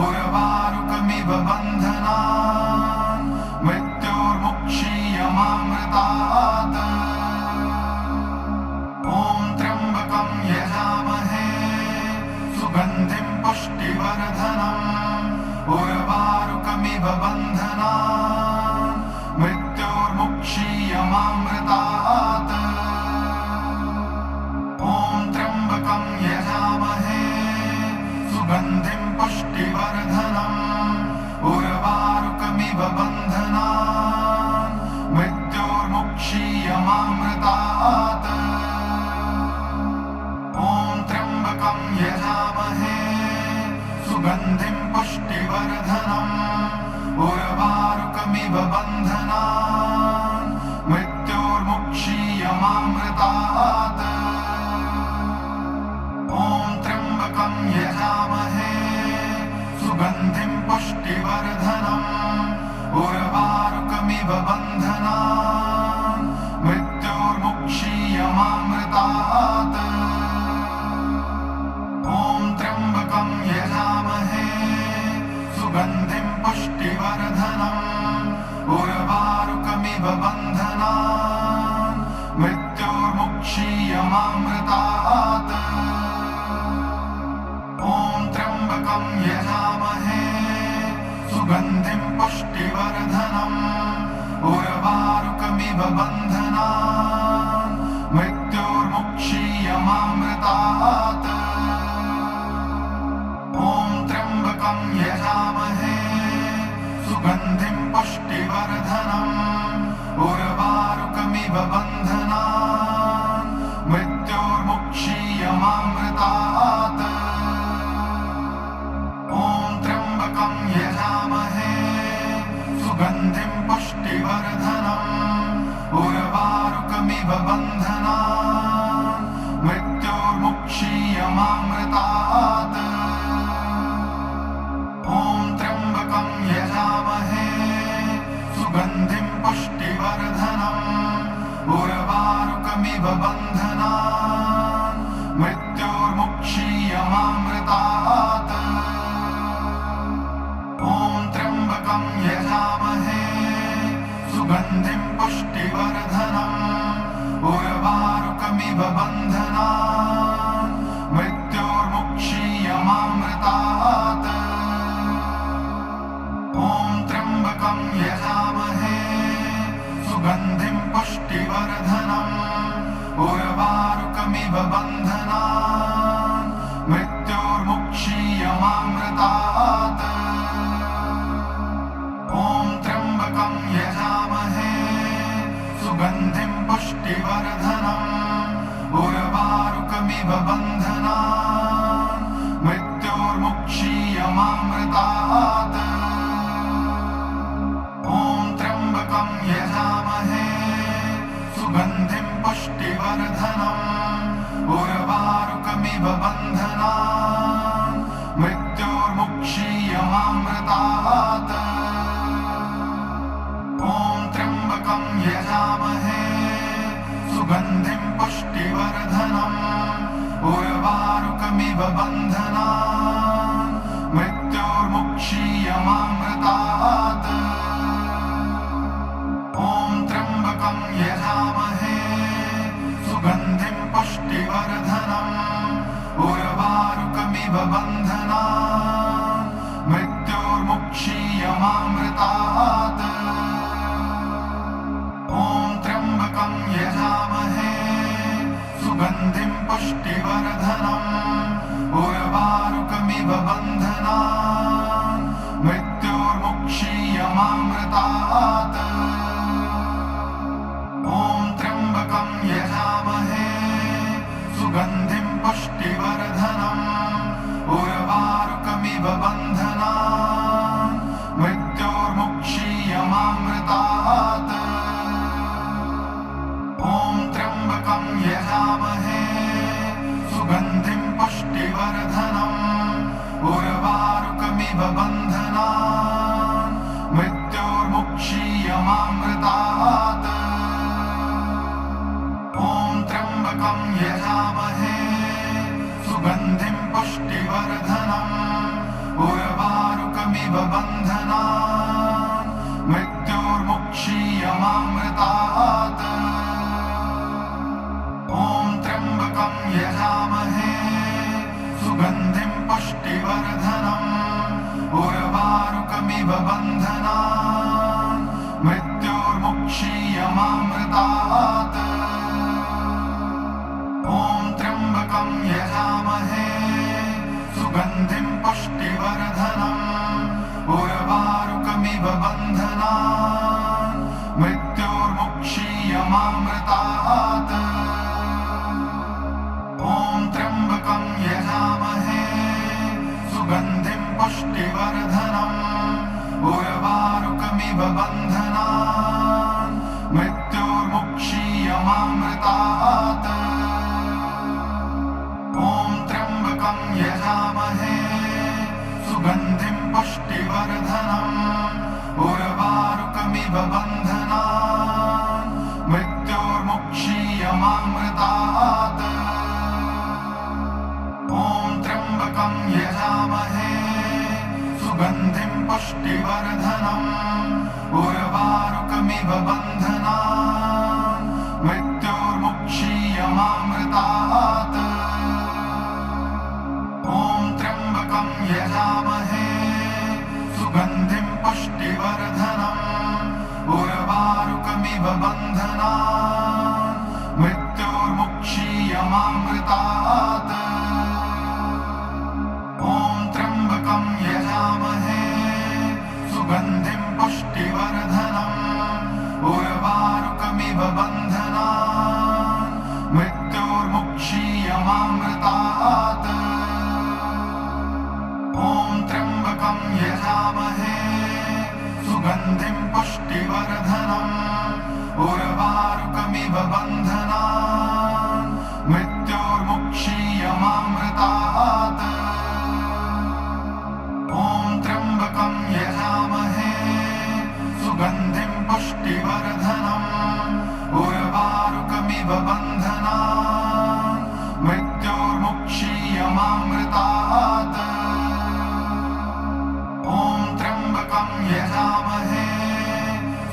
उर्वारुकमिव बन्धनान् मृत्योर्मुक्षीयमामृतात् ॐ त्र्यम्बकं यजामहे सुगन्धिं पुष्टिवर्धनम् उर्वारुकमिव बन्धनान् मृत्योर्मुक्षीयमामृतात् ॐ त्र्यम्बकं यजामहे सुगन्धिं पुष्टिवर्धनम् उर्वारुकमिव बन्धनान् मृत्योर्मुक्षीयमामृतात् ॐ त्र्यम्बकं यजामहे सुगन्धिं पुष्टिवर्धनम् उर्वारुकमिव बन्धनान् मृत्योर्मुक्षीयमामृतात् ॐ त्र्यम्बकं यजामहे सुगन्धिं पुष्टिवर्धनम् उर्वारुकमिव बन्धनान् मृत्योर्मुक्षीयमामृतात् मृत्योर्मुक्षीयमामृतात् ॐ त्र्यम्बकं यजामहे सुगन्धिं पुष्टिवर्धनम् उर्वारुकमिव बन्धनान् मृत्योर्मुक्षीयमामृतात् ॐ त्र्यम्बकं यजामहे सुगन्धिं पुष्टिवर्धनम् उर्वारुकमिव बन्धनान् मृत्योर्मुक्षीयमामृतात् ॐ त्र्यम्बकं यजामहे सुगन्धिं पुष्टिवर्धनम् उर्वारुकमिव बन्धनान् मृत्योर्मुक्षीयमामृतात् ॐ त्र्यम्बकं यजामहे सुगन्धिं पुष्टिवर्धनम् उर्वारुकमिव बन्धनान् मृत्योर्मुक्षीयमामृतात् ॐ त्र्यम्बकं यजामहे सुगन्धिं पुष्टिवर्धनम् उर्वारुकमिव बन्धनान् मृत्योर्मुक्षीयमामृतात् ॐ त्र्यम्बकं यजामहे सुगन्धिं पुष्टिवर्धनम् उर्वारुकमिव बन्धनान् मृत्योर्मुक्षीयमामृतात् ॐ त्र्यम्बकं यजामहे सुगन्धिं पुष्टिवर्धनम् उर्वारुकमिव बन्धनान् मृत्योर्मुक्षीयमामृतात् ॐ त्र्यम्बकं यजामहे सुगन्धिं पुष्टिवर्धनम् उर्वारुकमिव बन्धनान् मृत्योर्मुक्षीयमामृतात् ॐ त्र्यम्बकं यजामहे सुगन्धिं पुष्टिवर्धनम् उर्वारुकमिव बन्धनान् मृत्योर्मुक्षीयमामृतात् ॐ त्र्यम्बकं यजामहे सुगन्धिं पुष्टिवर्धनम् उर्वारुकमिव बन्धनान् मृत्योर्मुक्षीयमामृतात् ॐ त्र्यम्बकं यजामहे सुगन्धिं पुष्टिवर्धनम् उर्वारुकमिव बन्धनान् मृत्योर्मुक्षीयमामृतात् ॐ त्र्यम्बकं यजामहे सुगन्धिं पुष्टिवर्धनम् उर्वारुकमिव बन्धनान् मृत्योर्मुक्षीयमामृतात् ॐ त्र्यम्बकं यजामहे सुगन्धिं पुष्टिवर्धनम् उर्वारुकमिव बन्धनान् मृत्योर्मुक्षीयमामृतात् ॐ त्र्यम्बकं यजामहे सुगन्धिं पुष्टिवर्धनम् उर्वारुकमिव बन्धनान् मृत्योर्मुक्षीयमामृतात् ॐ त्र्यम्बकं यजामहे सुगन्धिं पुष्टिवर्धनम् उर्वारुकमिव बन्धनान् मृत्योर्मुक्षीयमामृतात् ॐ त्र्यम्बकं यजामहे सुगन्धिं पुष्टिवर्धनम् उर्वारुकमिव बन्धनान् मृत्योर्मुक्षीयमामृतात् ॐ त्र्यम्बकं यजामहे सुगन्धिं पुष्टिवर्धनम् उर्वारुकमिव बन्धनान् मृत्योर्मुक्षीयमामृतात् ॐ त्र्यम्बकं यजामहे सुगन्धिं पुष्टिवर्धनम् उर्वारुकमिव बन्धनान् मृत्योर्मुक्षीयमामृतात् ॐ त्र्यम्बकं यजामहे सुगन्धिं पुष्टिवर्धनम् उर्वारुकमिव बन्धनान् मृत्योर्मुक्षीयमामृतात् मुक्षीयमामृतात् ॐ त्र्यम्बकं यजामहे सुगन्धिं पुष्टिवर्धनम् उर्वारुकमिव बन्धनान् मृत्योर्मुक्षीयमामृतात् ॐ त्र्यम्बकं यजामहे सुगन्धिं पुष्टिवर्धनम् उर्वारुकमिव बन्धनान् मृत्योर्मुक्षीयमामृतात् ॐ त्र्यम्बकं यजामहे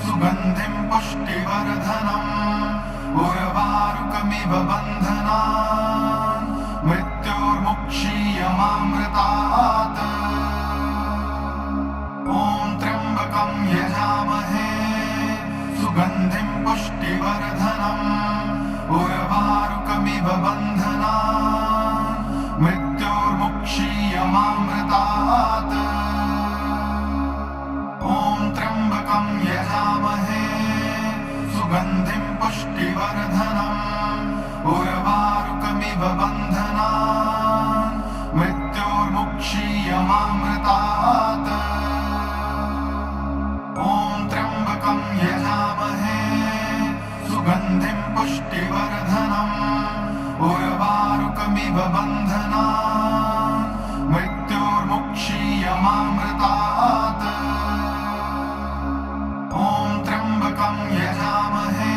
सुगन्धिं पुष्टिवर्धनम् उर्वारुकमिव बन्धनान् मृत्योर्मुक्षीयमामृतात् ॐ त्र्यम्बकं यजामहे सुगन्धिं पुष्टिवर्धनम् उर्वारुकमिव बन्धनान् मृत्योर्मुक्षीयमामृतात् ॐ त्र्यम्बकं यजामहे सुगन्धिं पुष्टिवर्धनम् उर्वारुकमिव बन्धनान् मृत्योर्मुक्षीयमामृतात् ॐ त्र्यम्बकं यजामहे सुगन्धिं पुष्टिवर्धनम् उर्वारुकमिव बन्धनान् मृत्योर्मुक्षीयमामृतात् ॐ त्र्यम्बकं यजामहे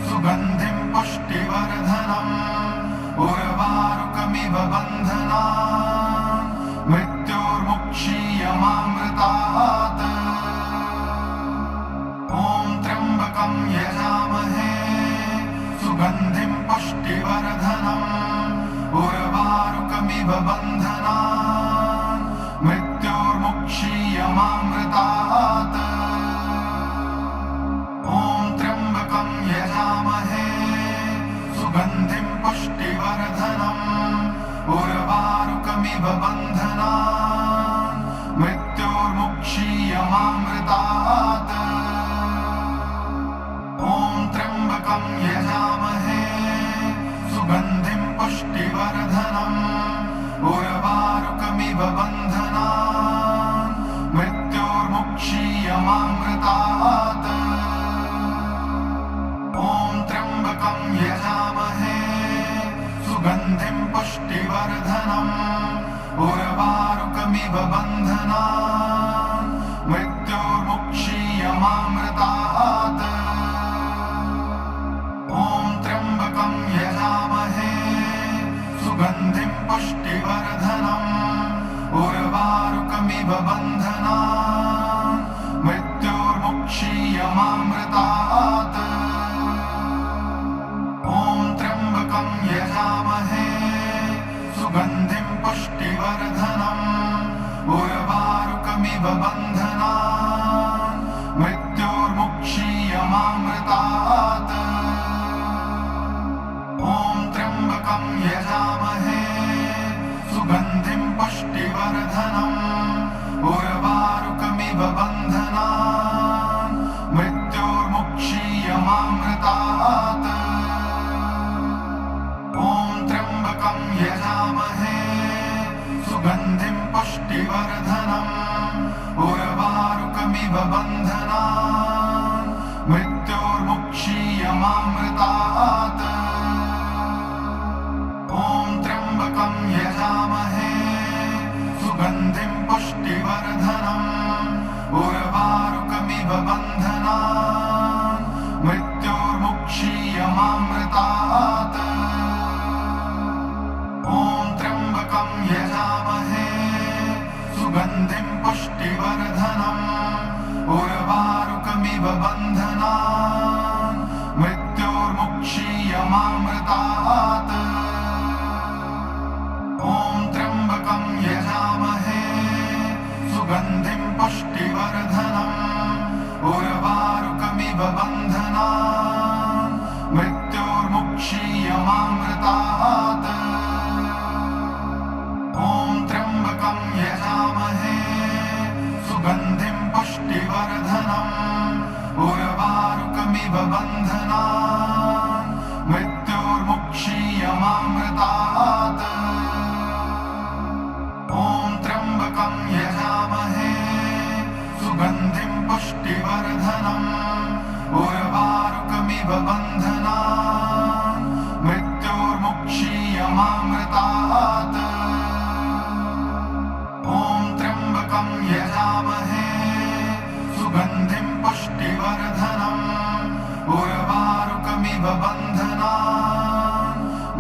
सुगन्धिं पुष्टिवर्धनम् उर्वारुकमिव बन्धनान् मृत्योर्मुक्षीयमामृतात् ॐ त्र्यम्बकं यजामहे सुगन्धिं पुष्टिवर्धनम् उर्वारुकमिव बन्धनान् मृत्योर्मुक्षीयमामृतात् ॐ त्र्यम्बकं यजामहे सुगन्धिं पुष्टिवर्धनम् उर्वारुकमिव बन्धनान् मृत्योर्मुक्षीयमामृतात् ॐ त्र्यम्बकं यजामहे सुगन्धिं पुष्टिवर्धनम् उर्वारुकमिव बन्धनान् मृत्योर्मुक्षीयमामृतात् ॐ त्र्यम्बकं यजामहे सुगन्धिं पुष्टिवर्धनम् उर्वारुकमिव बन्धनान् मृत्योर्मुक्षीयमामृतात् ॐ त्र्यम्बकं यजामहे सुगन्धिं पुष्टिवर्धनम् उर्वारुकमिव बन्धनान् मृत्योर्मुक्षीयमामृतात् ॐ त्र्यम्बकं यजामहे सुगन्धिं पुष्टिवर्धनम् उर्वारुकमिव बन्धनान् मृत्योर्मुक्षीयमामृतात् ॐ त्र्यम्बकं यजामहे सुगन्धिं पुष्टिवर्धनम् उर्वारुकमिव बन्धनान् मृत्योर्मुक्षीयमामृतात् ॐ त्र्यम्बकं यजामहे सुगन्धिं पुष्टिवर्धनम् उर्वारुकमिव बन्धनान् मृत्योर्मुक्षीयमामृतात् ॐ त्र्यम्बकं यजामहे सुगन्धिं पुष्टिवर्धनम् उर्वारुकमिव बन्धनान् मृत्योर्मुक्षीयमामृतात् ॐ त्र्यम्बकं यजामहे सुगन्धिं पुष्टिवर्धनम् उर्वारुकमिव बन्धनान् मृत्योर्मुक्षीयमामृतात् ॐ त्र्यम्बकं यजामहे सुगन्धिं पुष्टिवर्धनम् उर्वारुकमिव बन्धनान् मृत्योर्मुक्षीयमामृतात् ॐ त्र्यम्बकं यजामहे सुगन्धिं पुष्टिवर्धनम् उर्वारुकमिव बन्धनान् मृत्योर्मुक्षीय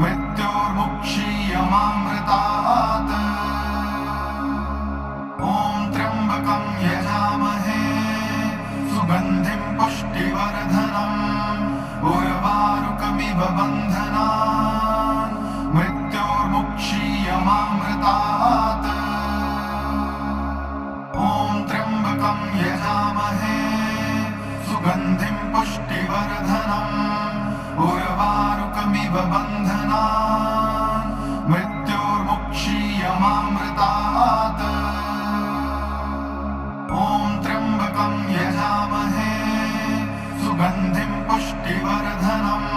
मृत्योर्मुक्षीयमामृतात् ॐ त्र्यम्बकं यजामहे सुगन्धिं पुष्टिवर्धनम् उर्वारुकमिव बन्धनान् मृत्योर्मुक्षीयमामृतात् ॐ त्र्यम्बकं यजामहे सुगन्धिं पुष्टिवर्धनम् उर्वारुकमिव बन्धनान् मृत्योर्मुक्षीयमामृतात् ॐ त्र्यम्बकं यजामहे सुगन्धिं पुष्टिवर्धनम्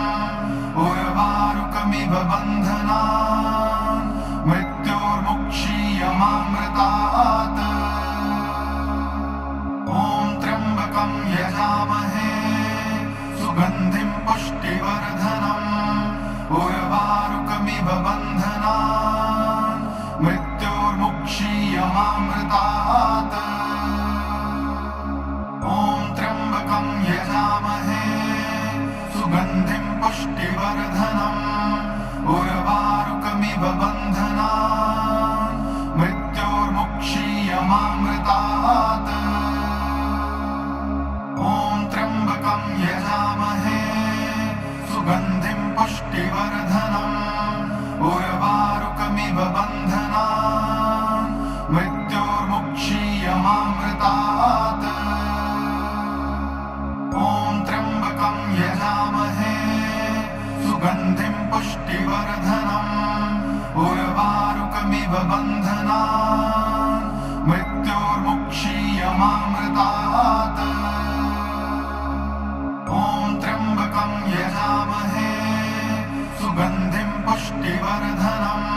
उर्वारुकमिव बन्धनान् मृत्योर्मुक्षीयमामृतात् ॐ त्र्यम्बकं यजामहे सुगन्धिं पुष्टिवर्धनम् उर्वारुकमिव बन्धनान् मृत्योर्मुक्षीयमामृतात् ॐ त्र्यम्बकं यजामहे सुगन्धिं पुष्टिवर्धनम् उर्वारुकमिव बन्धनान् मृत्योर्मुक्षीयमामृतात् ॐ त्र्यम्बकं यजामहे सुगन्धिं पुष्टिवर्धनम् उर्वारुकमिव बन्धनान् मृत्योर्मुक्षीयमामृतात् ॐ त्र्यम्बकं यजामहे सुगन्धिं पुष्टिवर्धनम् उर्वारुकमिव बन्धनान् मृत्योर्मुक्षीयमामृतात् ॐ त्र्यम्बकं यजामहे सुगन्धिं पुष्टिवर्धनम्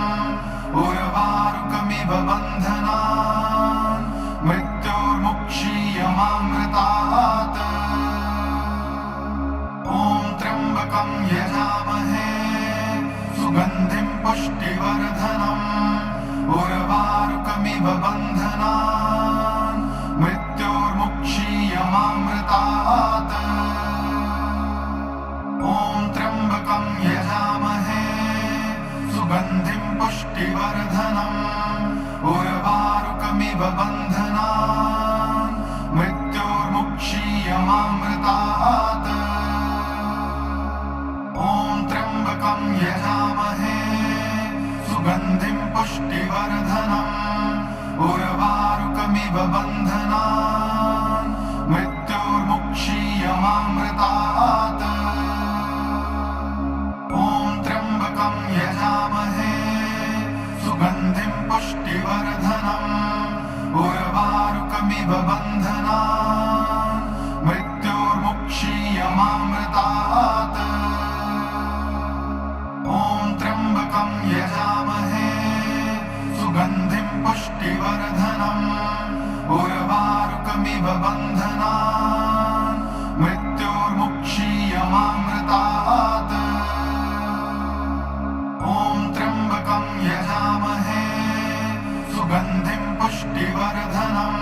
उर्वारुकमिव बन्धनान् मृत्योर्मुक्षीयमामृतात् ॐ त्र्यम्बकं यजामहे सुगन्धिं पुष्टिवर्धनम् उर्वारुकमिव बन्धनान् मृत्योर्मुक्षीयमामृतात् ॐ त्र्यम्बकं यजामहे सुगन्धिं पुष्टिवर्धनम् उर्वारुकमिव बन्धनान् मृत्योर्मुक्षीयमामृतात् ॐ त्र्यम्बकं यजामहे सुगन्धिं पुष्टिवर्धनम् उर्वारुकमिव बन्धनान् मृत्योर्मुक्षीयमामृतात् ॐ त्र्यम्बकं यजामहे सुगन्धिं पुष्टिवर्धनम् उर्वारुकमिव बन्धनान् मृत्योर्मुक्षीयमामृतात् ॐ त्र्यम्बकं यजामहे सुगन्धिं पुष्टिवर्धनम् उर्वारुकमिव बन्धनान् मृत्योर्मुक्षीयमामृतात् ॐ त्र्यम्बकं यजामहे सुगन्धिं पुष्टिवर्धनम्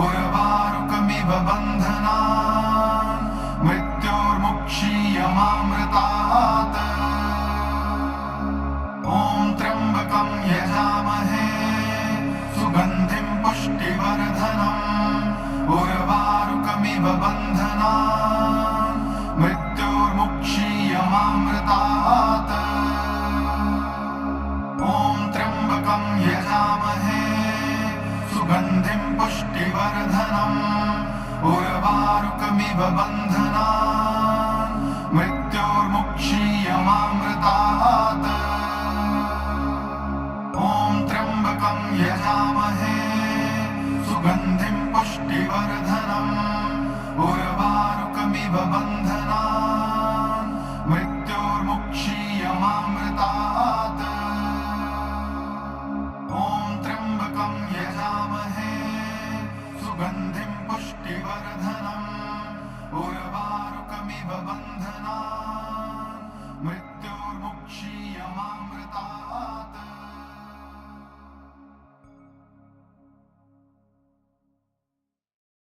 उर्वारुकमिव बन्धनान् मृत्योर्मुक्षीयमामृतात् ॐ त्र्यम्बकं यजामहे सुगन्धिं पुष्टिवर्धनम् उर्वारुकमिव बन्धनान् मृत्योर्मुक्षीयमामृतात् ॐ त्र्यम्बकं यजामहे सुगन्धिं पुष्टिवर्धनम् उर्वारुकमिव बन्धनान् मृत्योर्मुक्षीयमामृतात् ॐ त्र्यम्बकं यजामहे सुगन्धिं पुष्टिवर्धनम् उर्वारुकमिव बन्धनान्